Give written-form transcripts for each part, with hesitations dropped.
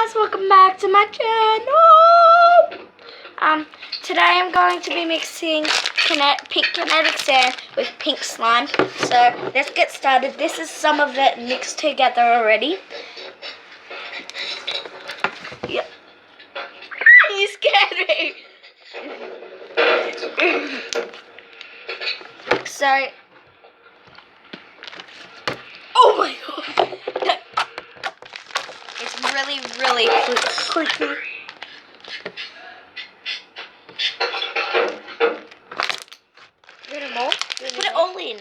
guys, welcome back to my channel. Today I'm going to be mixing pink kinetic sand with pink slime. So let's get started. This is some of it mixed together already. Yep. You scared me. So, oh my god. It's really quickly. Put it all in.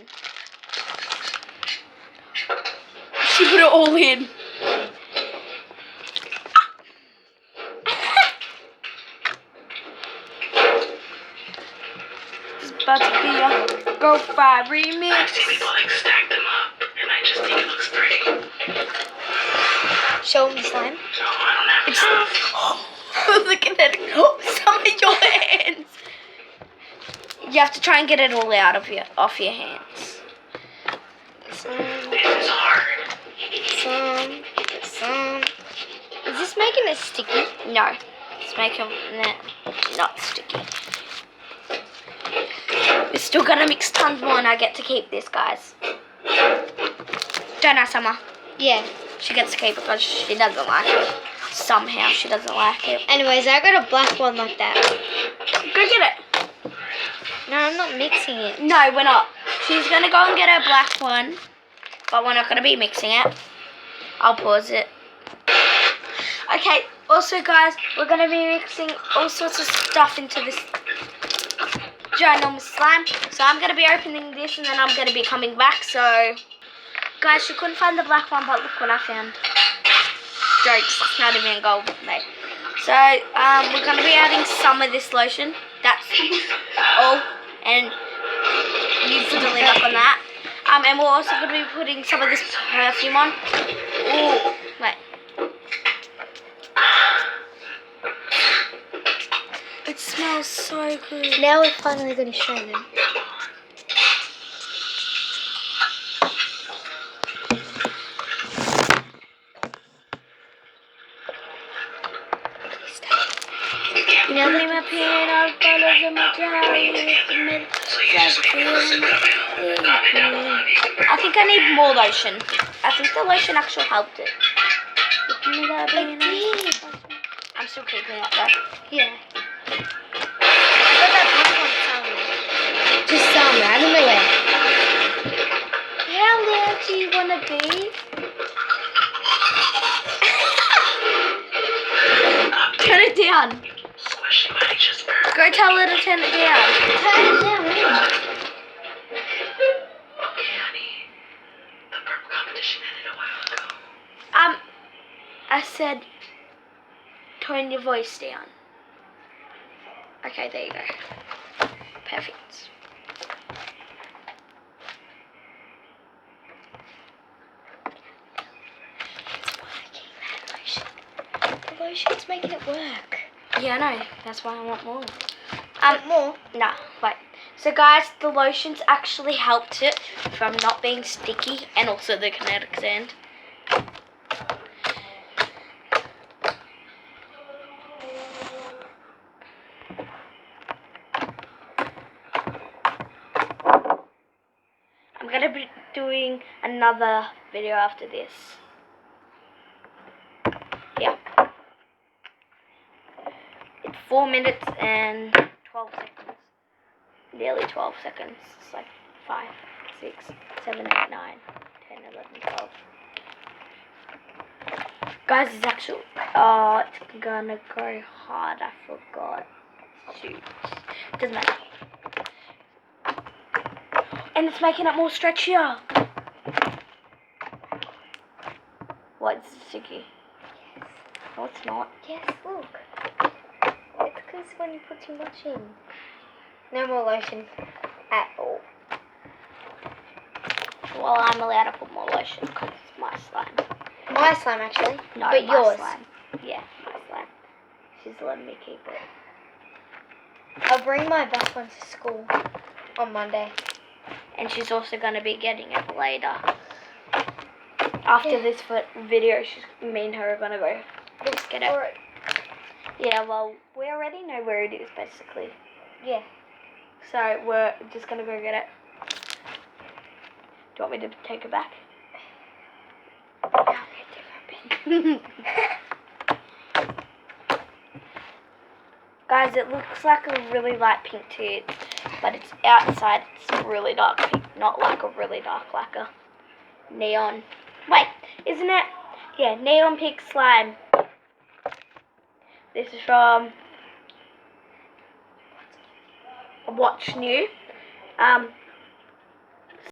She put it all in. It's about to be a Go Fire remix. I've seen people like stack them up, and I just think it looks pretty. Show them the slime. No, I don't have time. Look at it. Some of your hands. You have to try and get it all out of off your hands. This is hard. Some. Is this making it sticky? No, it's making it not sticky. We're still gonna mix tons more, and I get to keep this, guys. Don't I, Summer? Yeah. She gets to keep it because she doesn't like it. Somehow she doesn't like it. Anyways, I got a black one like that. Go get it. No, I'm not mixing it. No, we're not. She's gonna go and get her black one, but we're not gonna be mixing it. I'll pause it. Okay, also guys, we're gonna be mixing all sorts of stuff into this ginormous slime. So I'm gonna be opening this and then I'm gonna be coming back. So guys, she couldn't find the black one, but look what I found. Jokes, it's not even gold, mate. So we're gonna be adding some of this lotion. That's all, and you put the lid up on that. And we're also gonna be putting some of this perfume on. Ooh, wait. It smells so good. Now we're finally going to show them. Now let me peanut butters in my jelly. I think I need more lotion. I think the lotion actually helped it. I'm still keeping it though. Yeah. I got that black one somewhere. Just somewhere. I don't know where. How loud do you want to be? Turn it down. Squishy might just burn. Go tell her to turn it down. Turn it down, really. Okay, honey. The purple competition ended a while ago. I said, tone your voice down. Okay, there you go. Perfect. The lotion's making it work. Yeah, I know. That's why I want more. More? No, wait. So guys, the lotions actually helped it from not being sticky, and also the kinetic sand. I'm gonna be doing another video after this. Yeah. It's 4 minutes and 12 seconds. Nearly 12 seconds. It's like 5, 6, 7, 8, 9, 10, 11, 12. Guys, it's actually, it's gonna go hard. I forgot to. Doesn't matter. And it's making it more stretchier. What, it's sticky? Yes. No, it's not. Yes, look. It's because when you put too much in. No more lotion at all. Well, I'm allowed to put more lotion because it's my slime. My slime, actually. No, but my yours. slime. Yeah, my slime. She's letting me keep it. I'll bring my black one to school on Monday. And she's also going to be getting it later. After this video, me and her are going to go Let's get it. Or, Yeah, well, we already know where it is, basically. yeah. So we're just gonna go get it. Do you want me to take it back? I'll get different pink. Guys, it looks like a really light pink too, but it's outside. It's really dark pink, not like a really dark, like a neon. Wait, isn't it? Yeah, neon pink slime. This is from Watch New.